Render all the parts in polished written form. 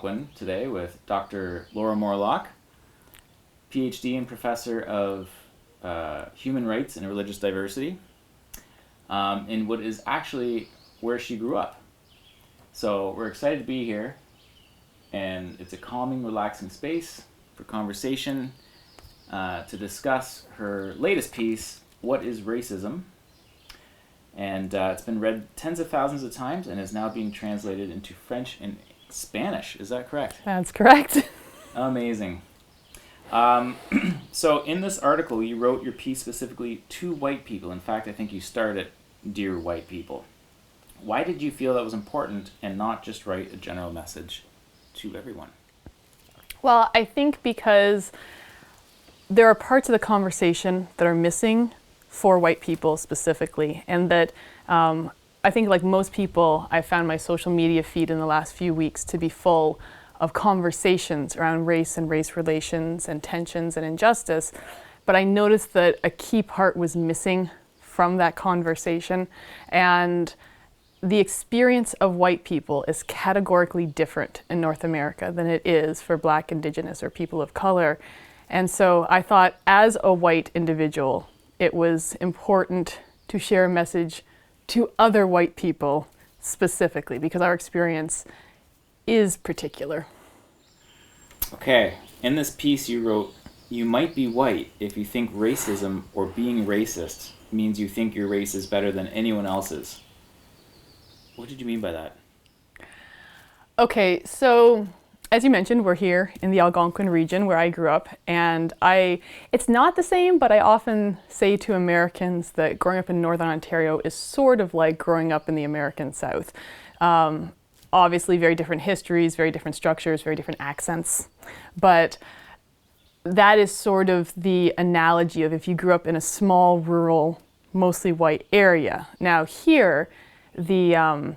Algonquin today with Dr. Laura Morlock, PhD and Professor of Human Rights and Religious Diversity, in what is actually where she grew up. So we're excited to be here, and it's a calming, relaxing space for conversation to discuss her latest piece, What is Racism? And it's been read tens of thousands of times and is now being translated into French and Spanish. Is that correct? That's correct. Amazing. So in this article, you wrote your piece specifically to white people. In fact, I think you started, Dear White People. Why did you feel that was important and not just write a general message to everyone? Well, I think because there are parts of the conversation that are missing for white people specifically, and that I think, like most people, I found my social media feed in the last few weeks to be full of conversations around race and race relations and tensions and injustice. But I noticed that a key part was missing from that conversation, and the experience of white people is categorically different in North America than it is for Black, Indigenous, or people of color. And so I thought, as a white individual, it was important to share a message to other white people specifically, because our experience is particular. Okay, in this piece you wrote, you might be white if you think racism or being racist means you think your race is better than anyone else's. What did you mean by that? Okay, so as you mentioned, we're here in the Algonquin region where I grew up, and it's not the same, but I often say to Americans that growing up in Northern Ontario is sort of like growing up in the American South. Obviously very different histories, very different structures, very different accents, but that is sort of the analogy of if you grew up in a small, rural, mostly white area. Now here, the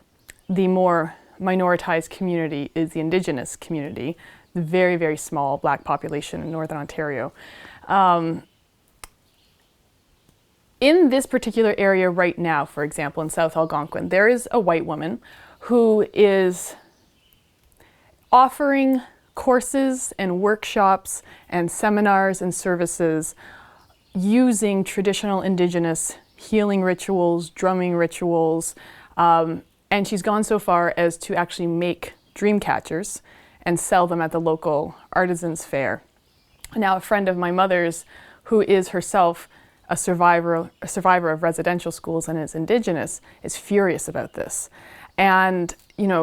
more minoritized community is the Indigenous community, the very, very small Black population in Northern Ontario. In this particular area right now, for example, in South Algonquin, there is a white woman who is offering courses and workshops and seminars and services using traditional Indigenous healing rituals, drumming rituals, and she's gone so far as to actually make dream catchers and sell them at the local artisans fair. Now, a friend of my mother's, who is herself a survivor of residential schools and is Indigenous, is furious about this. And,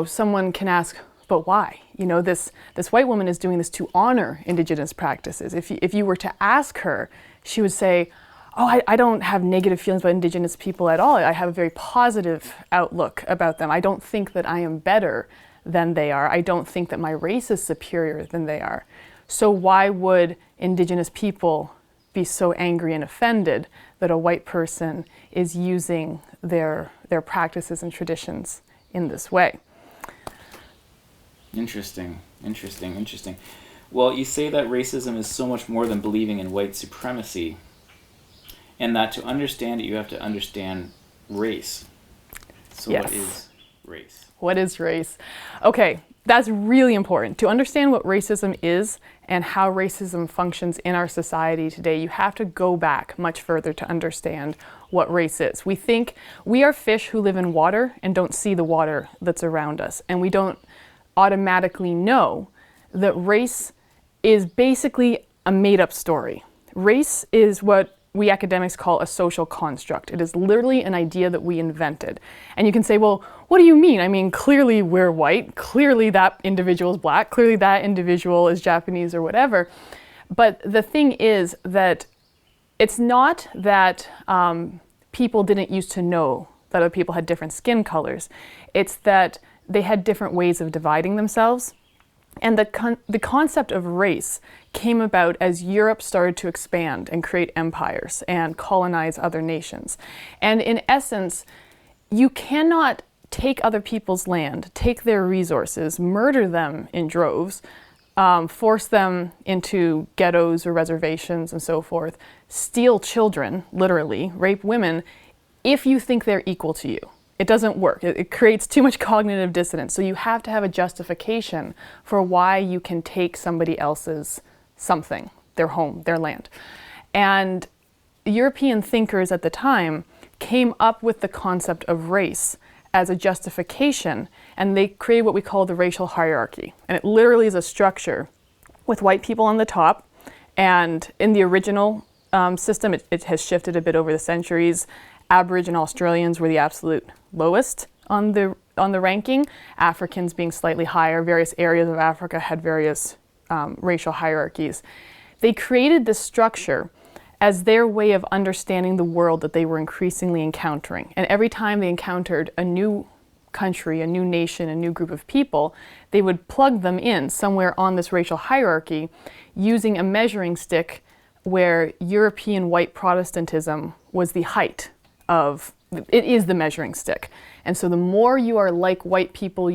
someone can ask, but why? This white woman is doing this to honor Indigenous practices. If you were to ask her, she would say, oh, I don't have negative feelings about Indigenous people at all. I have a very positive outlook about them. I don't think that I am better than they are. I don't think that my race is superior than they are. So why would Indigenous people be so angry and offended that a white person is using their practices and traditions in this way? Interesting. Well, you say that racism is so much more than believing in white supremacy, and that to understand it, you have to understand race. So yes. What is race? What is race? Okay, that's really important. To understand what racism is and how racism functions in our society today, you have to go back much further to understand what race is. We think we are fish who live in water and don't see the water that's around us, and we don't automatically know that race is basically a made-up story. Race is what we academics call a social construct. It is literally an idea that we invented. And you can say, well, what do you mean? I mean, clearly we're white, clearly that individual is Black, clearly that individual is Japanese or whatever. But the thing is that it's not that people didn't used to know that other people had different skin colors. It's that they had different ways of dividing themselves. And the concept of race came about as Europe started to expand and create empires and colonize other nations. And in essence, you cannot take other people's land, take their resources, murder them in droves, force them into ghettos or reservations and so forth, steal children, literally, rape women, if you think they're equal to you. It doesn't work. It creates too much cognitive dissonance. So you have to have a justification for why you can take somebody else's something, their home, their land. And European thinkers at the time came up with the concept of race as a justification, and they created what we call the racial hierarchy. And it literally is a structure with white people on the top, and in the original system, it has shifted a bit over the centuries. Aboriginal Australians were the absolute lowest on the ranking, Africans being slightly higher. Various areas of Africa had various racial hierarchies. They created this structure as their way of understanding the world that they were increasingly encountering. And every time they encountered a new country, a new nation, a new group of people, they would plug them in somewhere on this racial hierarchy using a measuring stick where European white Protestantism was the height of, it is the measuring stick. And so the more you are like white people,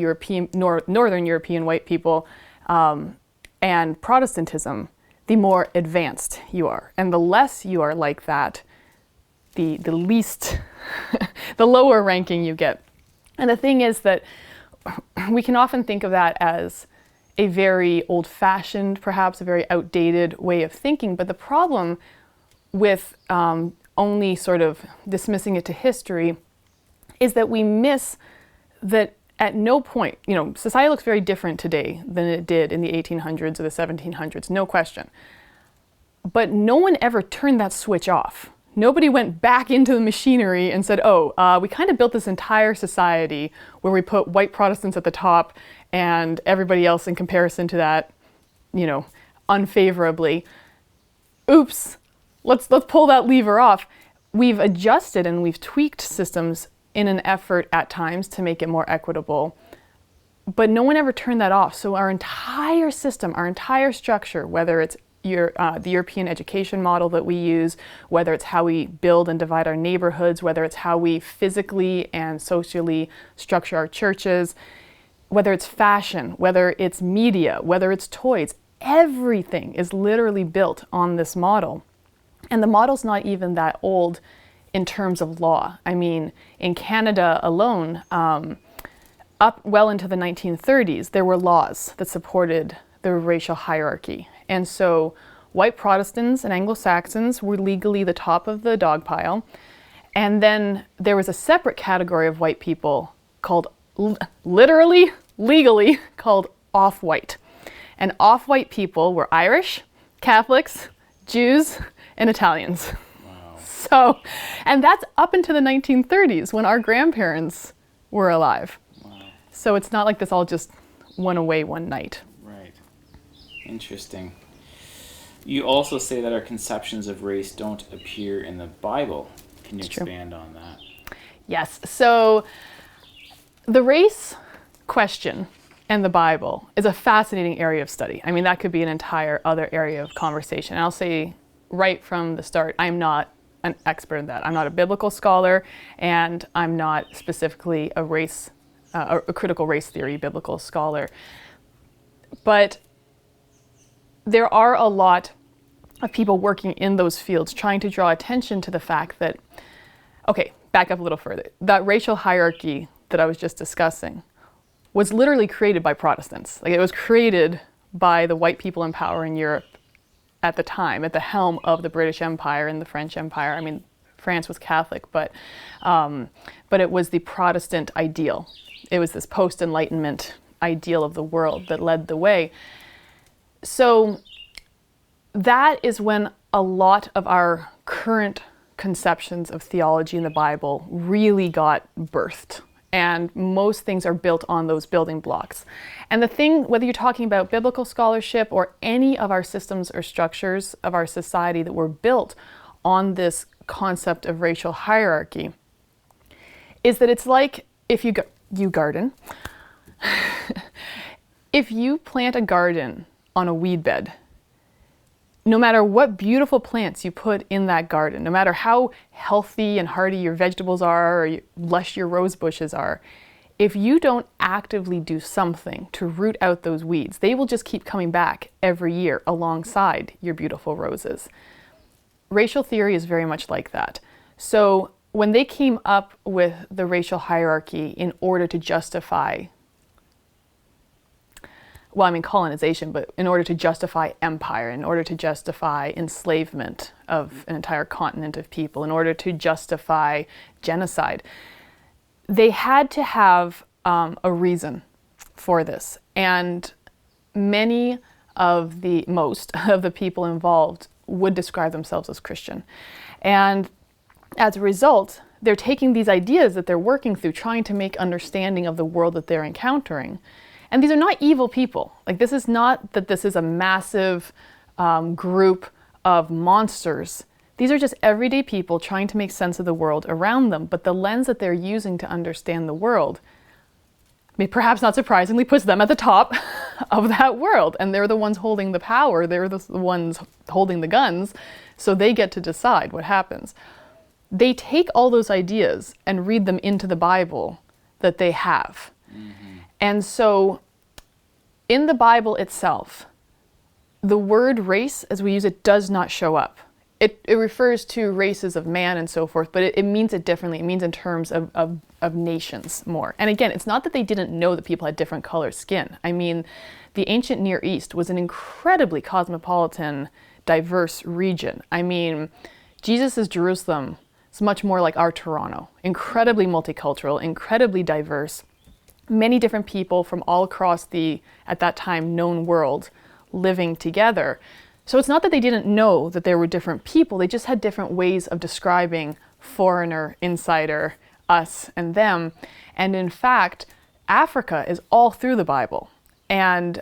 Northern European white people, and Protestantism, the more advanced you are. And the less you are like that, the least, the lower ranking you get. And the thing is that we can often think of that as a very old-fashioned, perhaps a very outdated way of thinking. But the problem with only sort of dismissing it to history is that we miss that at no point, society looks very different today than it did in the 1800s or the 1700s, no question. But no one ever turned that switch off. Nobody went back into the machinery and said, we kind of built this entire society where we put white Protestants at the top and everybody else in comparison to that, unfavorably. Oops, let's pull that lever off. We've adjusted and we've tweaked systems in an effort at times to make it more equitable, but no one ever turned that off. So our entire system, our entire structure, whether it's the European education model that we use, whether it's how we build and divide our neighborhoods, whether it's how we physically and socially structure our churches, whether it's fashion, whether it's media, whether it's toys, everything is literally built on this model. And the model's not even that old in terms of law. I mean, in Canada alone, up well into the 1930s, there were laws that supported the racial hierarchy. And so white Protestants and Anglo-Saxons were legally the top of the dog pile. And then there was a separate category of white people called, literally, legally, called off-white. And off-white people were Irish, Catholics, Jews, and Italians. So, and that's up into the 1930s when our grandparents were alive. Wow. So it's not like this all just went away one night. Right. Interesting. You also say that our conceptions of race don't appear in the Bible. Can you expand on that? Yes. So the race question and the Bible is a fascinating area of study. I mean, that could be an entire other area of conversation. And I'll say right from the start, I'm not an expert in that. I'm not a biblical scholar, and I'm not specifically a critical race theory biblical scholar. But there are a lot of people working in those fields trying to draw attention to the fact that, back up a little further, that racial hierarchy that I was just discussing was literally created by Protestants. Like, it was created by the white people in power in Europe at the time, at the helm of the British Empire and the French Empire. I mean, France was Catholic, but it was the Protestant ideal. It was this post-Enlightenment ideal of the world that led the way. So that is when a lot of our current conceptions of theology in the Bible really got birthed. And most things are built on those building blocks. And the thing, whether you're talking about biblical scholarship or any of our systems or structures of our society that were built on this concept of racial hierarchy, is that it's like if you garden. If you plant a garden on a weed bed, no matter what beautiful plants you put in that garden, no matter how healthy and hardy your vegetables are or lush your rose bushes are, if you don't actively do something to root out those weeds, they will just keep coming back every year alongside your beautiful roses. Racial theory is very much like that. So when they came up with the racial hierarchy in order to justify, well, I mean colonization, but in order to justify empire, in order to justify enslavement of an entire continent of people, in order to justify genocide, they had to have a reason for this. And most of the people involved would describe themselves as Christian. And as a result, they're taking these ideas that they're working through, trying to make understanding of the world that they're encountering. And these are not evil people. Like, this is not that this is a massive group of monsters. These are just everyday people trying to make sense of the world around them. But the lens that they're using to understand the world, perhaps not surprisingly, puts them at the top of that world. And they're the ones holding the power. They're the ones holding the guns. So they get to decide what happens. They take all those ideas and read them into the Bible that they have. And so in the Bible itself, the word race, as we use it, does not show up. It refers to races of man and so forth, but it means it differently. It means in terms of nations more. And again, it's not that they didn't know that people had different colored skin. I mean, the ancient Near East was an incredibly cosmopolitan, diverse region. I mean, Jesus' Jerusalem is much more like our Toronto. Incredibly multicultural, incredibly diverse. Many different people from all across the, at that time, known world living together. So it's not that they didn't know that there were different people, they just had different ways of describing foreigner, insider, us, and them. And in fact, Africa is all through the Bible. And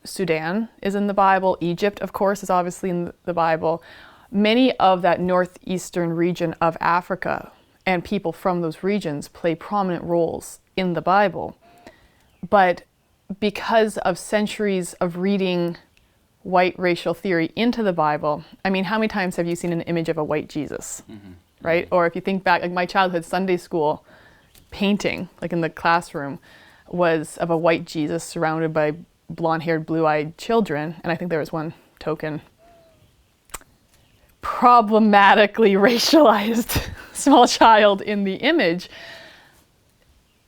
Sudan is in the Bible. Egypt, of course, is obviously in the Bible. Many of that northeastern region of Africa and people from those regions play prominent roles in the Bible. But because of centuries of reading white racial theory into the Bible, I mean, how many times have you seen an image of a white Jesus, right? Or if you think back, like my childhood Sunday school painting, like in the classroom, was of a white Jesus surrounded by blonde-haired, blue-eyed children. And I think there was one token problematically racialized small child in the image.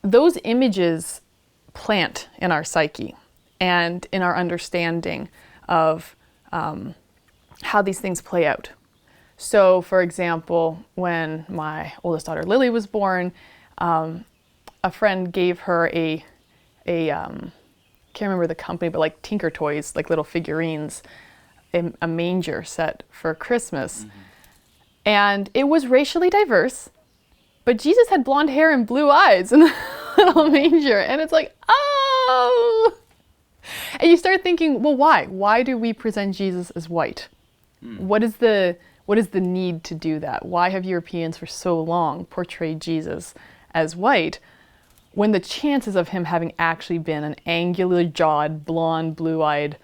Those images plant in our psyche and in our understanding of how these things play out. So, for example, when my oldest daughter Lily was born, a friend gave her a can't remember the company, but like Tinker Toys, like little figurines, a manger set for Christmas. And it was racially diverse, but Jesus had blonde hair and blue eyes in the little manger. And it's like, oh! And you start thinking, well, why? Why do we present Jesus as white? What is the need to do that? Why have Europeans for so long portrayed Jesus as white when the chances of him having actually been an angular-jawed, blonde, blue-eyed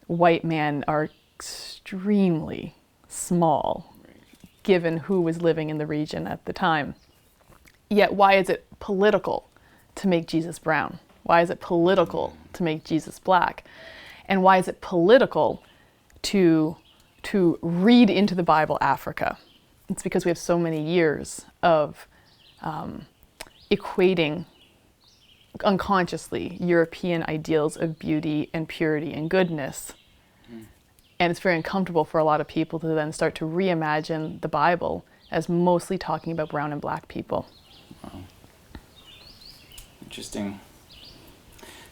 white man are extremely small, given who was living in the region at the time? Yet why is it political to make Jesus brown? Why is it political to make Jesus black? And why is it political to read into the Bible Africa? It's because we have so many years of equating unconsciously European ideals of beauty and purity and goodness. And it's very uncomfortable for a lot of people to then start to reimagine the Bible as mostly talking about brown and black people. Wow. Interesting.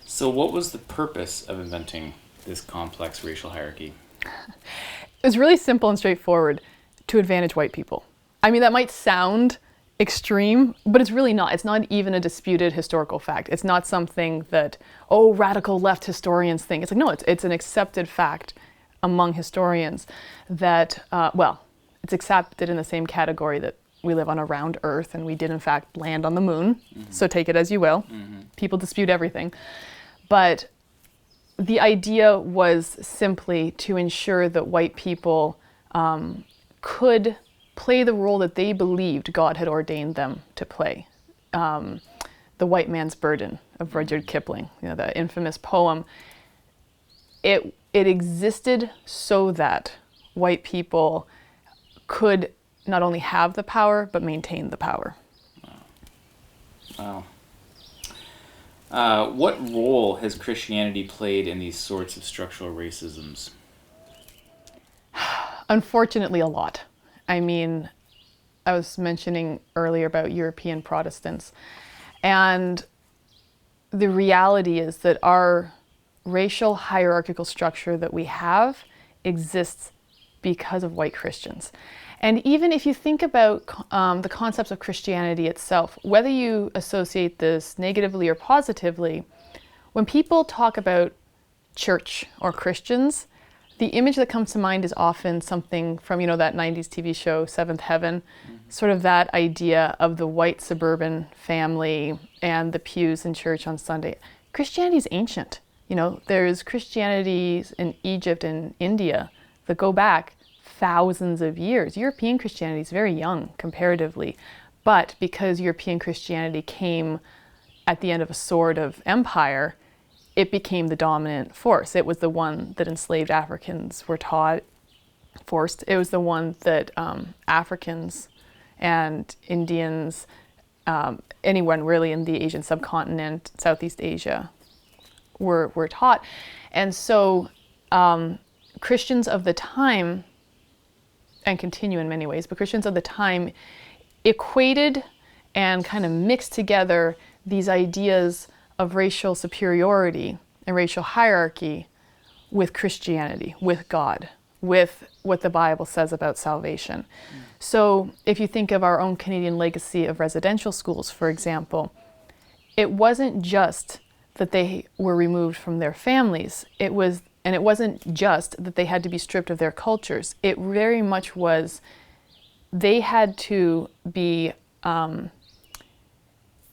So what was the purpose of inventing this complex racial hierarchy? It was really simple and straightforward: to advantage white people. I mean, that might sound extreme, but it's really not. It's not even a disputed historical fact. It's not something that, radical left historians think. It's like, no, it's an accepted fact among historians that, it's accepted in the same category that we live on a round earth and we did in fact land on the moon. So take it as you will. People dispute everything. But the idea was simply to ensure that white people could play the role that they believed God had ordained them to play. The White Man's Burden of Rudyard Kipling, the infamous poem. It existed so that white people could not only have the power, but maintain the power. Wow. What role has Christianity played in these sorts of structural racisms? Unfortunately, a lot. I mean, I was mentioning earlier about European Protestants. And the reality is that our racial hierarchical structure that we have exists because of white Christians. And even if you think about the concepts of Christianity itself, whether you associate this negatively or positively, when people talk about church or Christians, the image that comes to mind is often something from, that 90s TV show, Seventh Heaven, sort of that idea of the white suburban family and the pews in church on Sunday. Christianity is ancient. There's Christianities in Egypt and India that go back thousands of years. European Christianity is very young comparatively, but because European Christianity came at the end of a sort of empire, it became the dominant force. It was the one that enslaved Africans were forced. It was the one that Africans and Indians, anyone really in the Asian subcontinent, Southeast Asia, were taught. And so Christians of the time, and continue in many ways, but Christians of the time equated and kind of mixed together these ideas of racial superiority and racial hierarchy with Christianity, with God, with what the Bible says about salvation. So if you think of our own Canadian legacy of residential schools, for example, it wasn't just that they were removed from their families. It wasn't just that they had to be stripped of their cultures. It very much was they had to be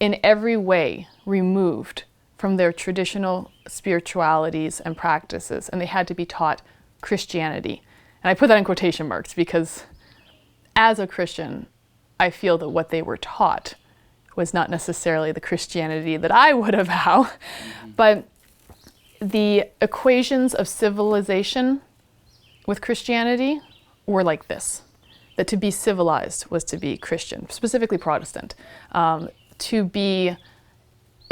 in every way removed from their traditional spiritualities and practices, and they had to be taught Christianity. And I put that in quotation marks because as a Christian, I feel that what they were taught was not necessarily the Christianity that I would avow, but the equations of civilization with Christianity were like this, that to be civilized was to be Christian, specifically Protestant. To be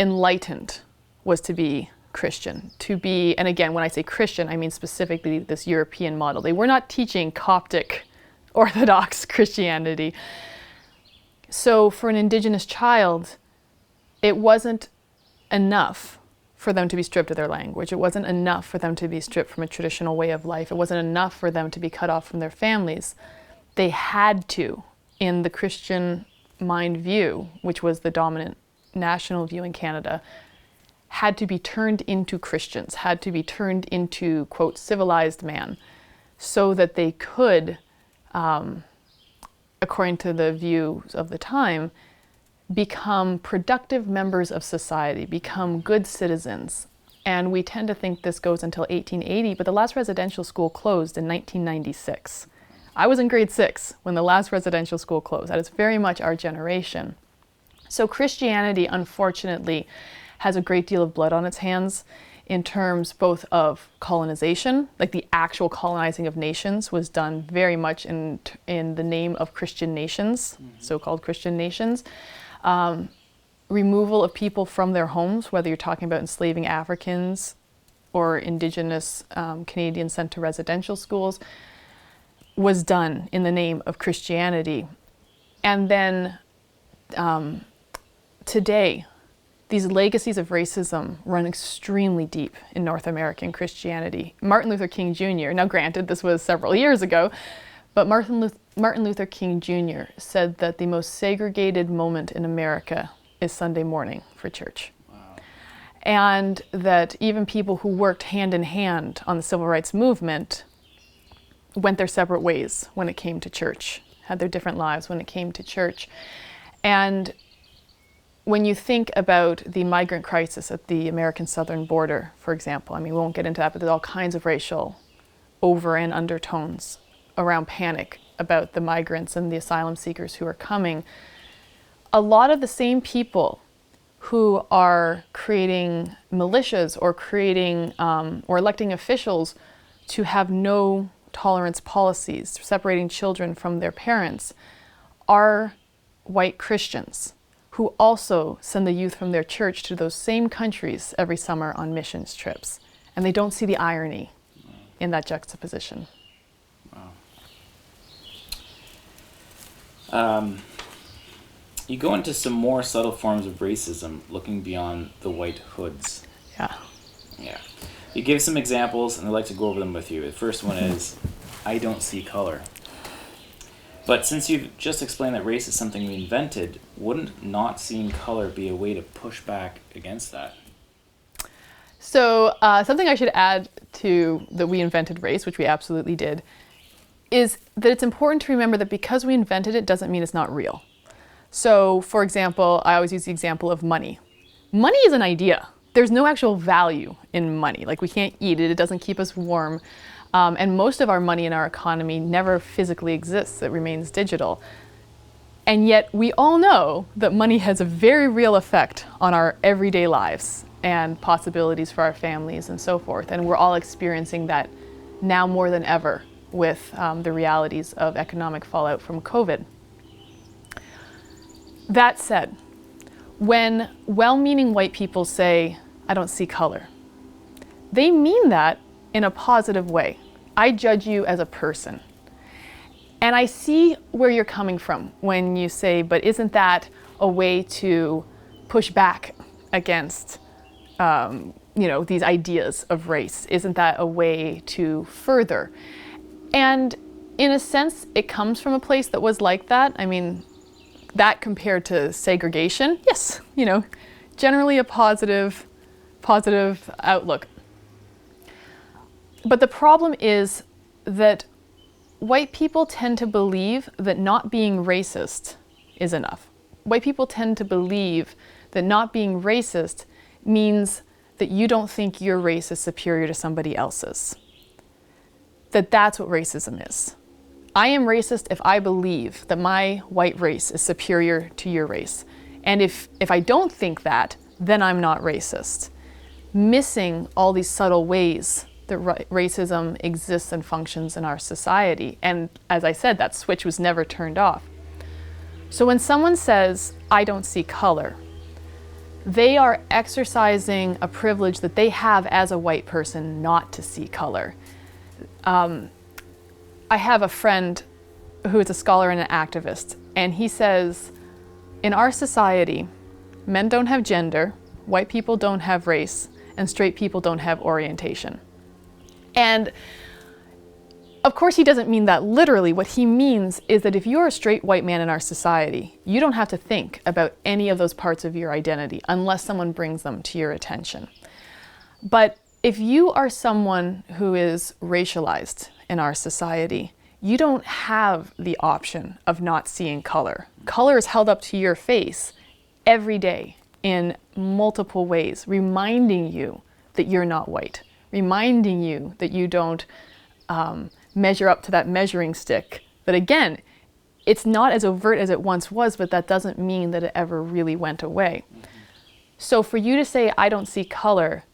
enlightened was to be Christian. And again, when I say Christian, I mean specifically this European model. They were not teaching Coptic Orthodox Christianity. So for an Indigenous child, it wasn't enough for them to be stripped of their language. It wasn't enough for them to be stripped from a traditional way of life. It wasn't enough for them to be cut off from their families. They had to, in the Christian mind view, which was the dominant national view in Canada, had to be turned into Christians, had to be turned into, quote, civilized man, so that they could, according to the views of the time, become productive members of society, become good citizens. And we tend to think this goes until 1880, but the last residential school closed in 1996. I was in grade 6 when the last residential school closed. That is very much our generation. So Christianity, unfortunately, has a great deal of blood on its hands in terms both of colonization, like the actual colonizing of nations was done very much in the name of Christian nations, so-called Christian nations. Removal of people from their homes, whether you're talking about enslaving Africans or Indigenous Canadians sent to residential schools, was done in the name of Christianity. And then today, these legacies of racism run extremely deep in North American Christianity. Martin Luther King Jr., now granted this was several years ago, but Martin Luther King Jr. said that the most segregated moment in America is Sunday morning for church. Wow. And that even people who worked hand in hand on the civil rights movement went their separate ways when it came to church, had their different lives when it came to church. And when you think about the migrant crisis at the American southern border, for example, I mean, we won't get into that, but there's all kinds of racial over and undertones around panic about the migrants and the asylum seekers who are coming. A lot of the same people who are creating militias or creating or electing officials to have no tolerance policies, separating children from their parents, are white Christians who also send the youth from their church to those same countries every summer on missions trips. And they don't see the irony in that juxtaposition. Wow. You go into some more subtle forms of racism, looking beyond the white hoods. Yeah. Yeah. You give some examples, and I'd like to go over them with you. The first one is, I don't see color. But since you've just explained that race is something we invented, wouldn't not seeing color be a way to push back against that? So something I should add to that we invented race, which we absolutely did, is that it's important to remember that because we invented it doesn't mean it's not real. So, for example, I always use the example of money. Money is an idea. There's no actual value in money. Like, we can't eat it. It doesn't keep us warm. And most of our money in our economy never physically exists. It remains digital. And yet we all know that money has a very real effect on our everyday lives and possibilities for our families and so forth. And we're all experiencing that now more than ever with the realities of economic fallout from COVID. That said, when well-meaning white people say, I don't see color, they mean that in a positive way. I judge you as a person. And I see where you're coming from when you say, but isn't that a way to push back against these ideas of race? Isn't that a way to further? And in a sense, it comes from a place that was like that. I mean, that compared to segregation, yes, generally a positive outlook. But the problem is that white people tend to believe that not being racist is enough. White people tend to believe that not being racist means that you don't think your race is superior to somebody else's. That's what racism is. I am racist if I believe that my white race is superior to your race. And if I don't think that, then I'm not racist. Missing all these subtle ways that racism exists and functions in our society. And as I said, that switch was never turned off. So when someone says, I don't see color, they are exercising a privilege that they have as a white person not to see color. I have a friend who is a scholar and an activist, and he says, in our society, men don't have gender, white people don't have race, and straight people don't have orientation. And of course he doesn't mean that literally. What he means is that if you're a straight white man in our society, you don't have to think about any of those parts of your identity unless someone brings them to your attention. But if you are someone who is racialized in our society, you don't have the option of not seeing color. Color is held up to your face every day in multiple ways, reminding you that you're not white, reminding you that you don't measure up to that measuring stick. But again, it's not as overt as it once was, but that doesn't mean that it ever really went away. So for you to say, I don't see color,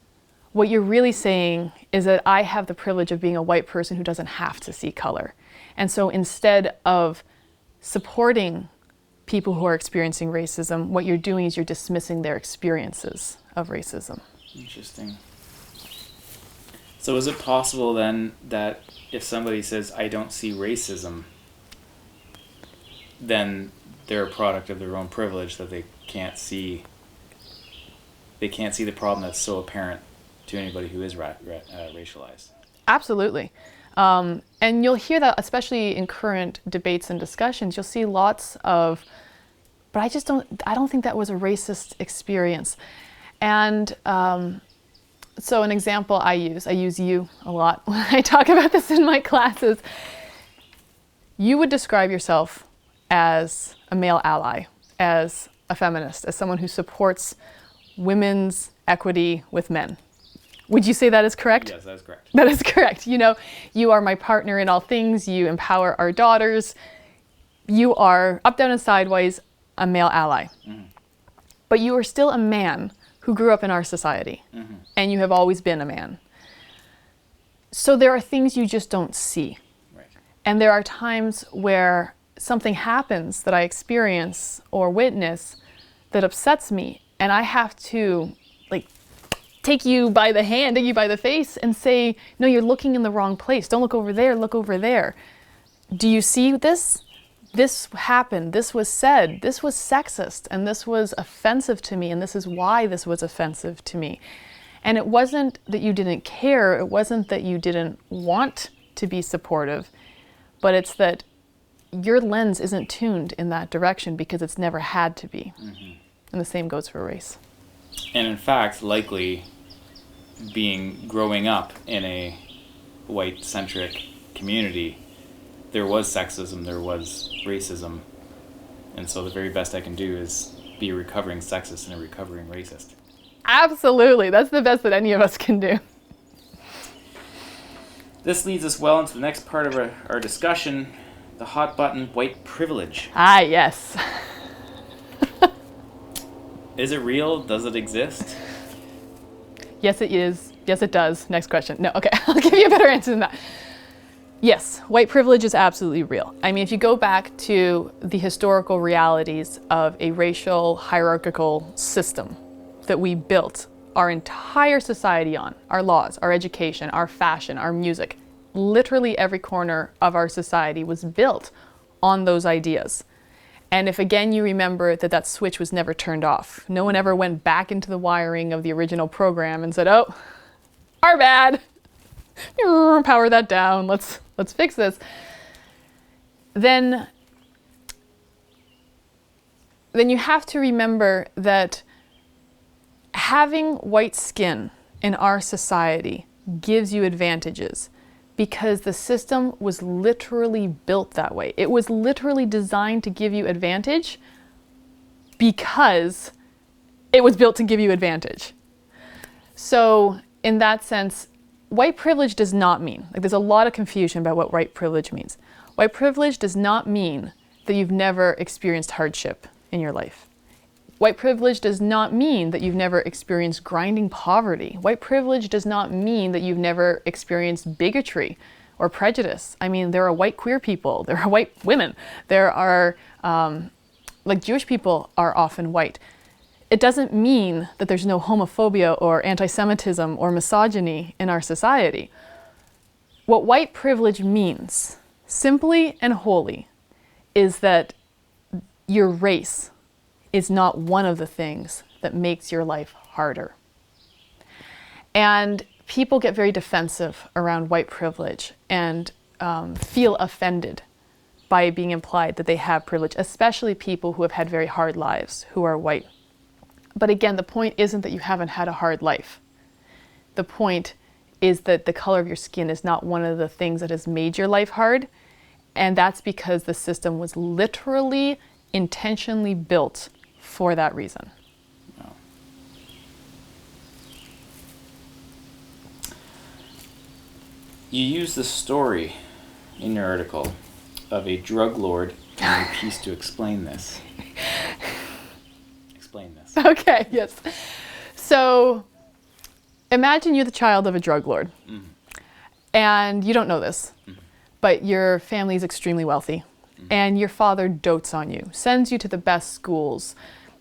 what you're really saying is that I have the privilege of being a white person who doesn't have to see color. And so instead of supporting people who are experiencing racism, what you're doing is you're dismissing their experiences of racism. Interesting. So is it possible then that if somebody says, I don't see racism, then they're a product of their own privilege, that they can't see the problem that's so apparent to anybody who is racialized? Absolutely. And you'll hear that, especially in current debates and discussions, you'll see lots of, but I don't think that was a racist experience. And so an example I use you a lot when I talk about this in my classes. You would describe yourself as a male ally, as a feminist, as someone who supports women's equity with men. Would you say that is correct? Yes, that is correct. That is correct. You are my partner in all things. You empower our daughters. You are, up, down, and sideways, a male ally. Mm-hmm. But you are still a man who grew up in our society. Mm-hmm. And you have always been a man. So there are things you just don't see. And there are times where something happens that I experience or witness that upsets me, and I have to like take you by the hand, take you by the face and say, no, you're looking in the wrong place. Don't look over there, look over there. Do you see this? This happened, this was said, this was sexist, and this was offensive to me, and this is why this was offensive to me. And it wasn't that you didn't care, it wasn't that you didn't want to be supportive, but it's that your lens isn't tuned in that direction because it's never had to be. Mm-hmm. And the same goes for race. And in fact, likely growing up in a white-centric community, there was sexism, there was racism, and so the very best I can do is be a recovering sexist and a recovering racist. Absolutely, that's the best that any of us can do. This leads us well into the next part of our discussion, the hot button white privilege. Ah, yes. Is it real? Does it exist? Yes, it is. Yes, it does. Next question. No, okay, I'll give you a better answer than that. Yes, white privilege is absolutely real. I mean, if you go back to the historical realities of a racial hierarchical system that we built our entire society on, our laws, our education, our fashion, our music, literally every corner of our society was built on those ideas. And if again you remember that that switch was never turned off, no one ever went back into the wiring of the original program and said, oh, our bad, power that down, let's fix this, then you have to remember that having white skin in our society gives you advantages because the system was literally built that way. It was literally designed to give you advantage because it was built to give you advantage. So in that sense, white privilege does not mean, like there's a lot of confusion about what white privilege means. White privilege does not mean that you've never experienced hardship in your life. White privilege does not mean that you've never experienced grinding poverty. White privilege does not mean that you've never experienced bigotry or prejudice. I mean, there are white queer people, there are white women, there are, like Jewish people are often white. It doesn't mean that there's no homophobia or anti-Semitism or misogyny in our society. What white privilege means, simply and wholly, is that your race is not one of the things that makes your life harder. And people get very defensive around white privilege and feel offended by being implied that they have privilege, especially people who have had very hard lives, who are white. But again, the point isn't that you haven't had a hard life. The point is that the color of your skin is not one of the things that has made your life hard, and that's because the system was literally intentionally built for that reason. No. You use the story in your article of a drug lord in your piece to explain this. Explain this. Okay, yes. So imagine you're the child of a drug lord. Mm-hmm. And you don't know this, mm-hmm. but your family is extremely wealthy. And your father dotes on you, sends you to the best schools,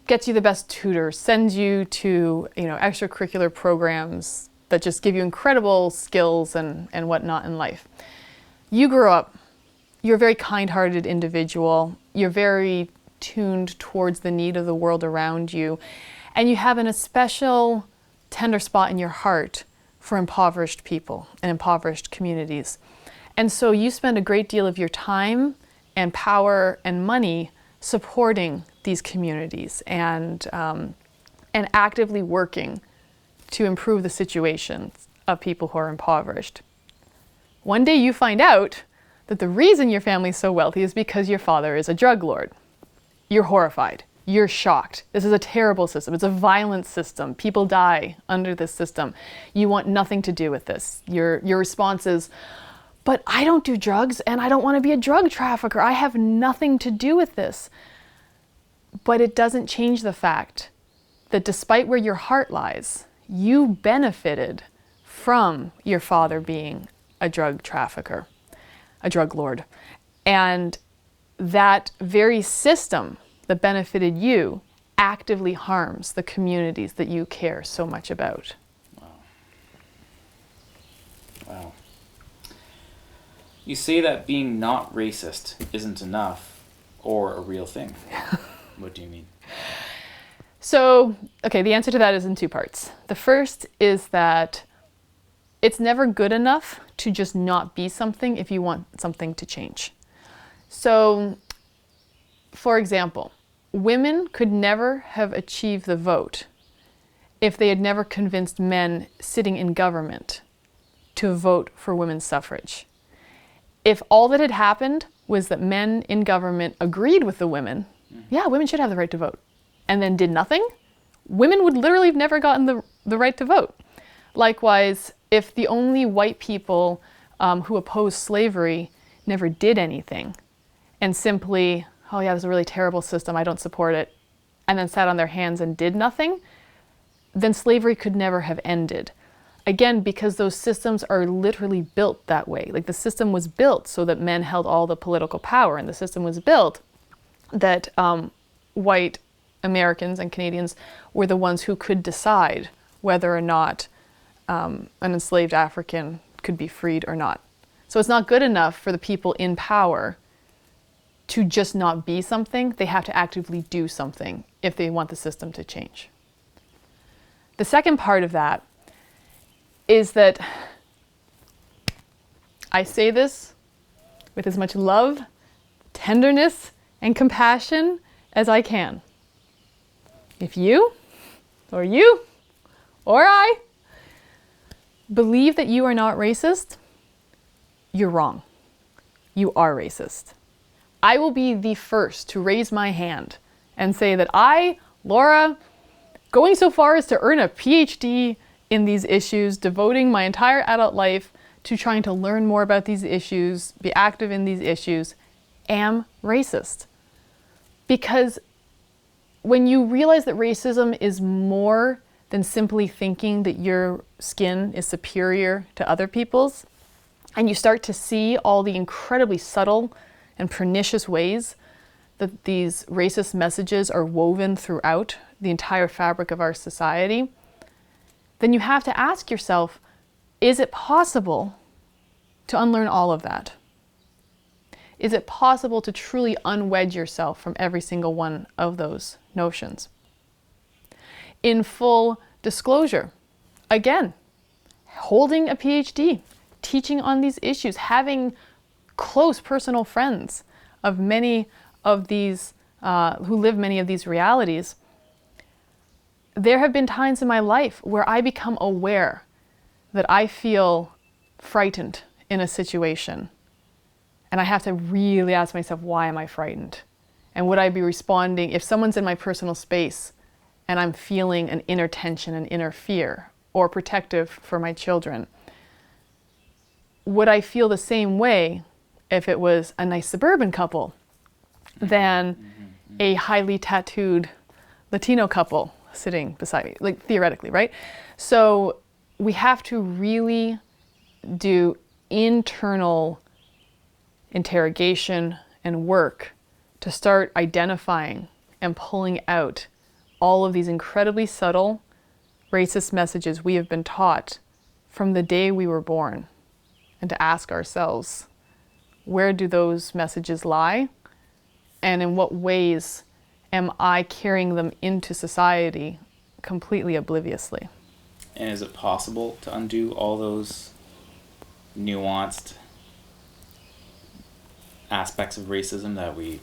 gets you the best tutors, sends you to extracurricular programs that just give you incredible skills and whatnot in life. You grow up, you're a very kind-hearted individual, you're very tuned towards the need of the world around you, and you have a special tender spot in your heart for impoverished people and impoverished communities. And so you spend a great deal of your time and power and money supporting these communities and actively working to improve the situations of people who are impoverished. One day you find out that the reason your family is so wealthy is because your father is a drug lord. You're horrified. You're shocked. This is a terrible system. It's a violent system. People die under this system. You want nothing to do with this. Your response is, but I don't do drugs and I don't want to be a drug trafficker. I have nothing to do with this. But it doesn't change the fact that despite where your heart lies, you benefited from your father being a drug trafficker. a drug lord. And that very system that benefited you actively harms the communities that you care so much about. Wow. You say that being not racist isn't enough or a real thing. What do you mean? So, okay, the answer to that is in two parts. The first is that it's never good enough to just not be something if you want something to change. So, for example, women could never have achieved the vote if they had never convinced men sitting in government to vote for women's suffrage. If all that had happened was that men in government agreed with the women, yeah, women should have the right to vote, and then did nothing, women would literally have never gotten the right to vote. Likewise, if the only white people who opposed slavery never did anything and simply, oh yeah, this is a really terrible system, I don't support it, and then sat on their hands and did nothing, then slavery could never have ended. Again, because those systems are literally built that way. Like the system was built so that men held all the political power, and the system was built that white Americans and Canadians were the ones who could decide whether or not an enslaved African could be freed or not. So it's not good enough for the people in power to just not be something. They have to actively do something if they want the system to change. The second part of that is that I say this with as much love, tenderness, and compassion as I can. If you or I believe that you are not racist, you're wrong. You are racist. I will be the first to raise my hand and say that I, Laura, going so far as to earn a PhD in these issues, devoting my entire adult life to trying to learn more about these issues, be active in these issues, am racist. Because when you realize that racism is more than simply thinking that your skin is superior to other people's, and you start to see all the incredibly subtle and pernicious ways that these racist messages are woven throughout the entire fabric of our society, then you have to ask yourself, is it possible to unlearn all of that? Is it possible to truly unwed yourself from every single one of those notions? In full disclosure, again, holding a PhD, teaching on these issues, having close personal friends of many of these, who live many of these realities, there have been times in my life where I become aware that I feel frightened in a situation. And I have to really ask myself, why am I frightened? And would I be responding, if someone's in my personal space and I'm feeling an inner tension, an inner fear, or protective for my children, would I feel the same way if it was a nice suburban couple than a highly tattooed Latino couple sitting beside me, like theoretically, right? So we have to really do internal interrogation and work to start identifying and pulling out all of these incredibly subtle racist messages we have been taught from the day we were born, and to ask ourselves, where do those messages lie? And in what ways am I carrying them into society completely obliviously? And is it possible to undo all those nuanced aspects of racism that we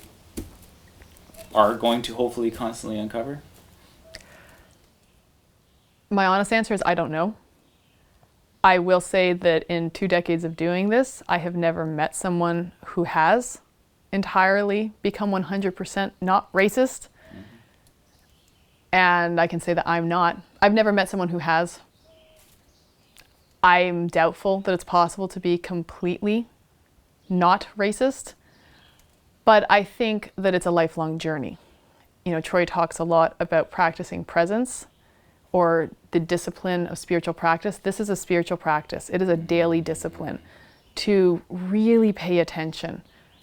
are going to hopefully constantly uncover? My honest answer is I don't know. I will say that in 2 decades of doing this, I have never met someone who has entirely become 100% not racist. Mm-hmm. And I can say that I'm not. I've never met someone who has. I'm doubtful that it's possible to be completely not racist, but I think that it's a lifelong journey. You know, Troy talks a lot about practicing presence, or the discipline of spiritual practice. This is a spiritual practice. It is a daily discipline to really pay attention.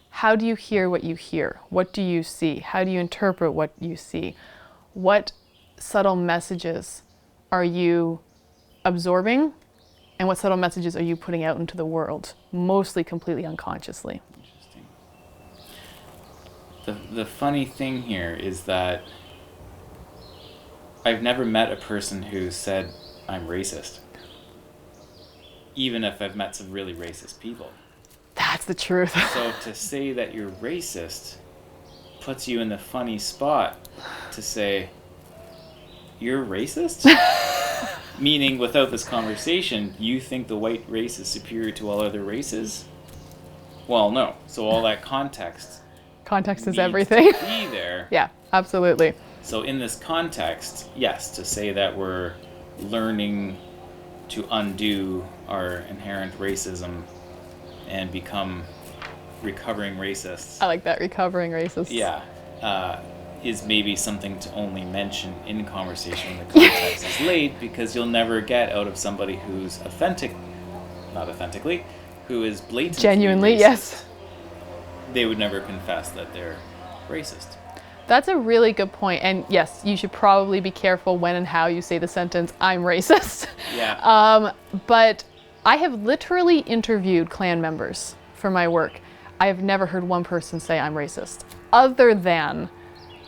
How do you hear what you hear? What do you see? How do you interpret what you see? What subtle messages are you absorbing? And what subtle messages are you putting out into the world? Mostly completely unconsciously. Interesting. The funny thing here is that I've never met a person who said, I'm racist. Even if I've met some really racist people. That's the truth. So to say that you're racist puts you in the funny spot to say, you're racist? Meaning, without this conversation, you think the white race is superior to all other races? Well, no. So all that context Context is needs everything. to be there. Yeah, absolutely. So in this context, yes, to say that we're learning to undo our inherent racism and become recovering racists. I like that, recovering racists. Yeah. Is maybe something to only mention in conversation when the context is laid, because you'll never get out of somebody who's who is blatantly Genuinely, racist. yes. They would never confess that they're racist. That's a really good point. And yes, you should probably be careful when and how you say the sentence, I'm racist. Yeah. But I have literally interviewed Klan members for my work. I have never heard one person say I'm racist, other than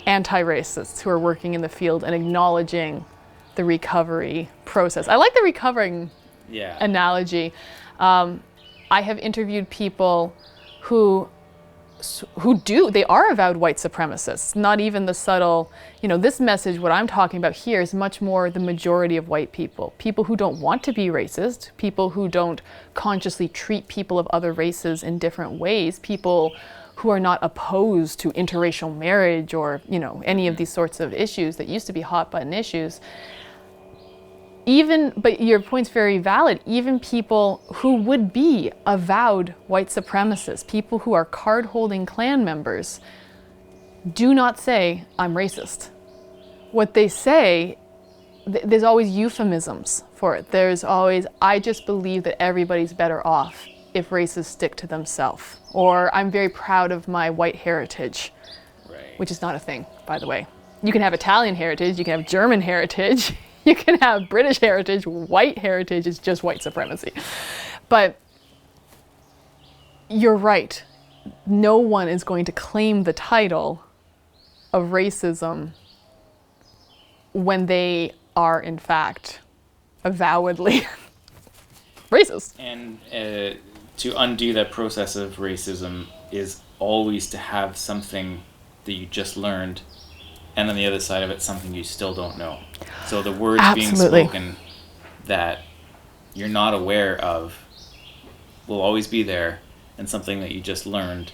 anti-racists who are working in the field and acknowledging the recovery process. I like the recovering analogy. I have interviewed people who they are avowed white supremacists, not even the subtle, this message, what I'm talking about here is much more the majority of white people who don't want to be racist, people who don't consciously treat people of other races in different ways, people who are not opposed to interracial marriage or, any of these sorts of issues that used to be hot button issues. But your point's very valid, even people who would be avowed white supremacists, people who are card-holding Klan members, do not say, I'm racist. What they say, there's always euphemisms for it. There's always, I just believe that everybody's better off if races stick to themselves. Or I'm very proud of my white heritage, which is not a thing, by the way. You can have Italian heritage, you can have German heritage, you can have British heritage. White heritage is just white supremacy. But you're right. No one is going to claim the title of racism when they are, in fact, avowedly racist. And to undo that process of racism is always to have something that you just learned, and on the other side of it, something you still don't know. So the words being spoken that you're not aware of will always be there, and something that you just learned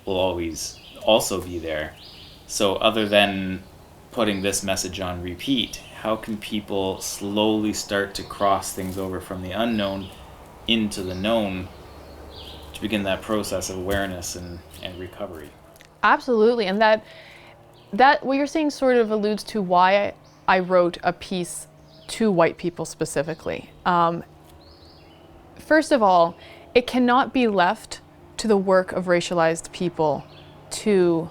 will always also be there. So other than putting this message on repeat, how can people slowly start to cross things over from the unknown into the known to begin that process of awareness and recovery? Absolutely. And that what you're saying sort of alludes to why I wrote a piece to white people specifically. First of all, it cannot be left to the work of racialized people to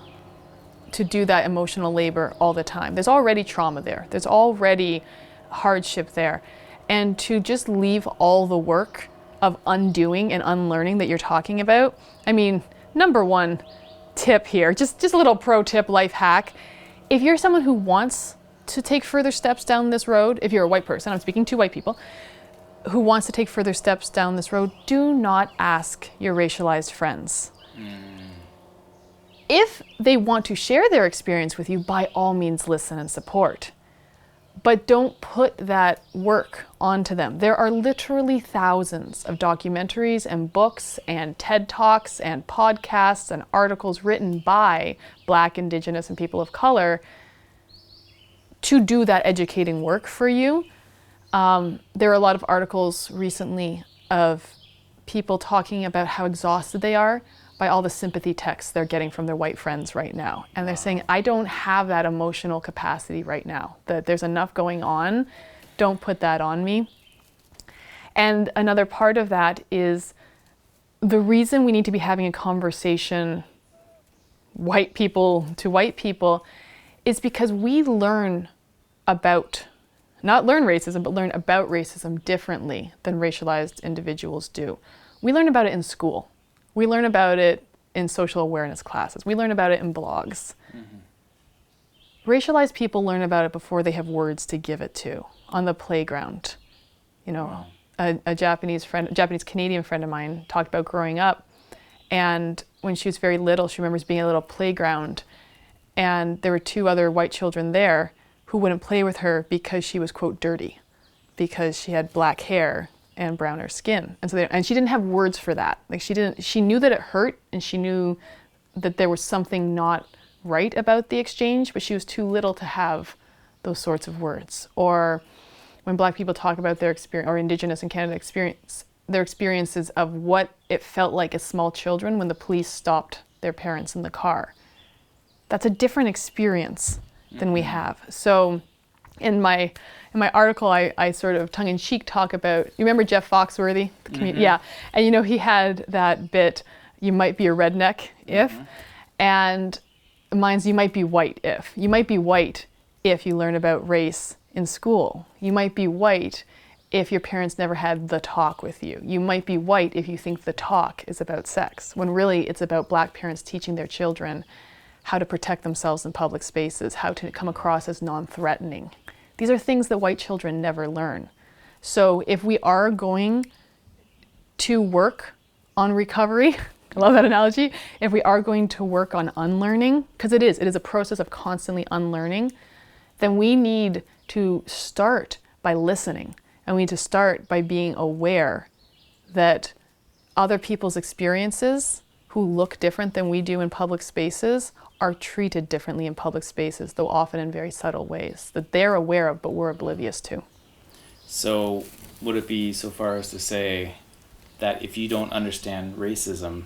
do that emotional labor all the time. There's already trauma there. There's already hardship there. And to just leave all the work of undoing and unlearning that you're talking about, I mean, number one tip here, just a little pro tip, life hack. If you're someone who wants to take further steps down this road, if you're a white person, I'm speaking to white people, who wants to take further steps down this road, do not ask your racialized friends. If they want to share their experience with you, by all means listen and support. But don't put that work onto them. There are literally thousands of documentaries and books and TED Talks and podcasts and articles written by Black, Indigenous, and people of color to do that educating work for you. There are a lot of articles recently of people talking about how exhausted they are by all the sympathy texts they're getting from their white friends right now. And they're saying, I don't have that emotional capacity right now, that there's enough going on, don't put that on me. And another part of that is the reason we need to be having a conversation, white people to white people, is because we learn about, not learn racism, but learn about racism differently than racialized individuals do. We learn about it in school. We learn about it in social awareness classes. We learn about it in blogs. Racialized people learn about it before they have words to give it to, on the playground. You know, Wow. a Japanese Canadian friend of mine talked about growing up, and when she was very little, she remembers being at a little playground, and there were two other white children there who wouldn't play with her because she was, quote, dirty, because she had black hair and browner skin. And so and she didn't have words for that. Like she knew that it hurt, and she knew that there was something not right about the exchange, but she was too little to have those sorts of words. Or when Black people talk about their experience, or Indigenous in Canada experience, their experiences of what it felt like as small children when the police stopped their parents in the car. That's a different experience than we have. So in my article, I sort of tongue-in-cheek talk about, you remember Jeff Foxworthy? Yeah, and you know, he had that bit, you might be a redneck if, and mine's you might be white if. You might be white if you learn about race in school. You might be white if your parents never had the talk with you. You might be white if you think the talk is about sex, when really it's about Black parents teaching their children how to protect themselves in public spaces, how to come across as non-threatening. These are things that white children never learn. So if we are going to work on recovery, I love that analogy, if we are going to work on unlearning, because it is a process of constantly unlearning, then we need to start by listening. And we need to start by being aware that other people's experiences who look different than we do in public spaces are treated differently in public spaces, though often in very subtle ways, that they're aware of but we're oblivious to. So would it be so far as to say that if you don't understand racism,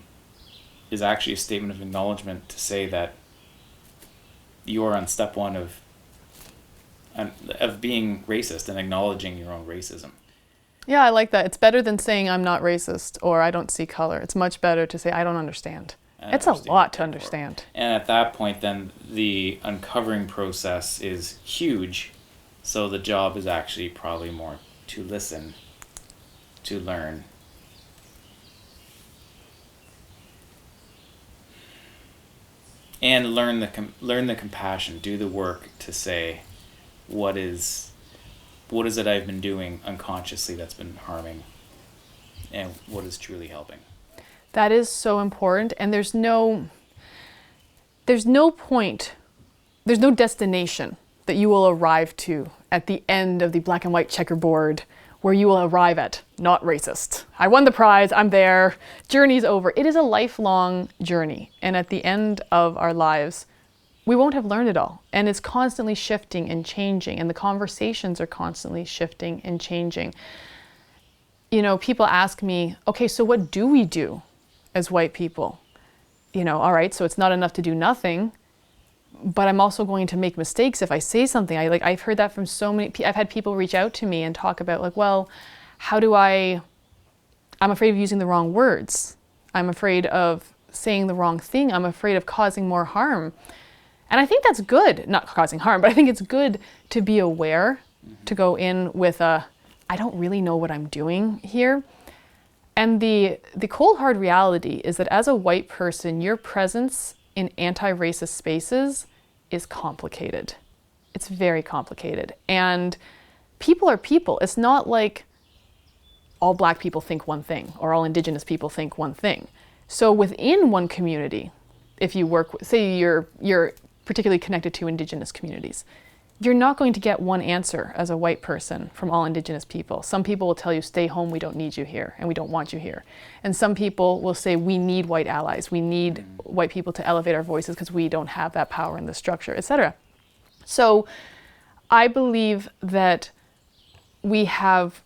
is actually a statement of acknowledgement to say that you're on step one of being racist and acknowledging your own racism? Yeah, I like that. It's better than saying I'm not racist or I don't see color. It's much better to say I don't understand. It's a lot to understand. And at that point, then the uncovering process is huge. So the job is actually probably more to listen, to learn. And learn the compassion, do the work to say, what is it I've been doing unconsciously that's been harming, and what is truly helping. That is so important, and there's no point, there's no destination that you will arrive to at the end of the black and white checkerboard where you will arrive at not racist. I won the prize, I'm there, journey's over. It is a lifelong journey, and at the end of our lives, we won't have learned it all. And it's constantly shifting and changing, and the conversations are constantly shifting and changing. You know, people ask me, okay, so what do we do as white people? You know, all right, so it's not enough to do nothing, but I'm also going to make mistakes if I say something. I've heard that from so many people. I've had people reach out to me and talk about like, well, I'm afraid of using the wrong words. I'm afraid of saying the wrong thing. I'm afraid of causing more harm. And I think that's good, not causing harm, but I think it's good to be aware, to go in with I don't really know what I'm doing here. And the cold hard reality is that as a white person, your presence in anti-racist spaces is complicated. It's very complicated. And people are people. It's not like all Black people think one thing or all Indigenous people think one thing. So within one community, if you work, say you're particularly connected to Indigenous communities, you're not going to get one answer as a white person from all Indigenous people. Some people will tell you, stay home, we don't need you here, and we don't want you here. And some people will say, we need white allies. We need white people to elevate our voices because we don't have that power in the structure, etc. So I believe that we have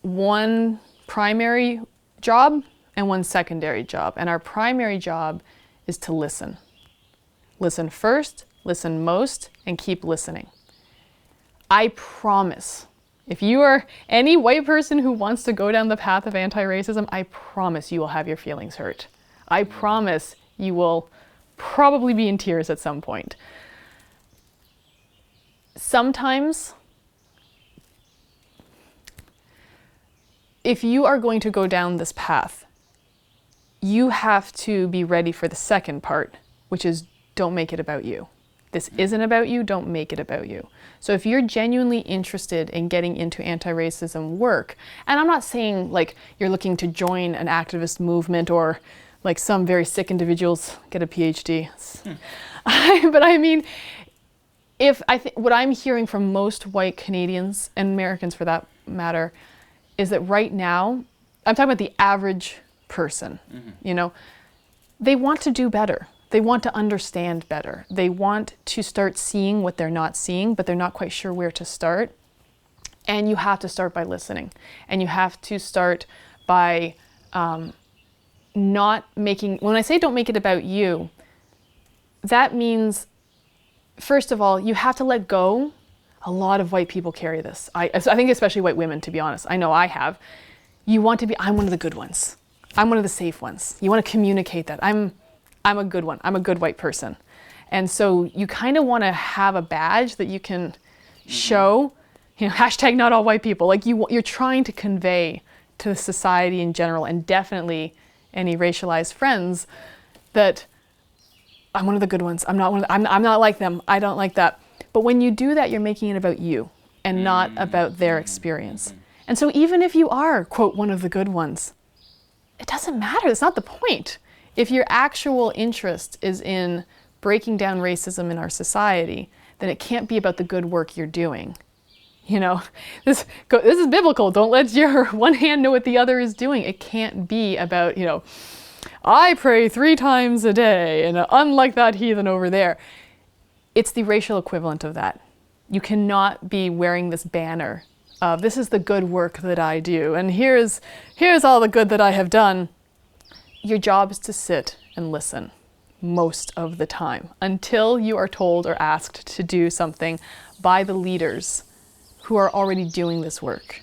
one primary job and one secondary job. And our primary job is to listen. Listen first, listen most, and keep listening. I promise If you are any white person who wants to go down the path of anti-racism, I promise you will have your feelings hurt. I promise you will probably be in tears at some point. Sometimes, if you are going to go down this path, you have to be ready for the second part, which is don't make it about you. This isn't about you, don't make it about you. So if you're genuinely interested in getting into anti-racism work, and I'm not saying like you're looking to join an activist movement or like some very sick individuals get a PhD. But I mean, what I'm hearing from most white Canadians and Americans for that matter is that right now, I'm talking about the average person, you know, they want to do better. They want to understand better. They want to start seeing what they're not seeing, but they're not quite sure where to start. And you have to start by listening. And you have to start by not making, when I say don't make it about you, that means, first of all, you have to let go. A lot of white people carry this. I think especially white women, to be honest. I know I have. You want to be, I'm one of the good ones. I'm one of the safe ones. You want to communicate that. I'm a good one. I'm a good white person. And so you kind of want to have a badge that you can show, you know, hashtag not all white people. Like you're trying to convey to the society in general, and definitely any racialized friends, that I'm one of the good ones. I'm not like them. I don't like that. But when you do that, you're making it about you and not about their experience. And so even if you are, quote, one of the good ones, it doesn't matter. That's not the point. If your actual interest is in breaking down racism in our society, then it can't be about the good work you're doing. You know, this is biblical. Don't let your one hand know what the other is doing. It can't be about, you know, I pray 3 times a day and unlike that heathen over there. It's the racial equivalent of that. You cannot be wearing this banner of this is the good work that I do and here's all the good that I have done. Your job is to sit and listen most of the time until you are told or asked to do something by the leaders who are already doing this work.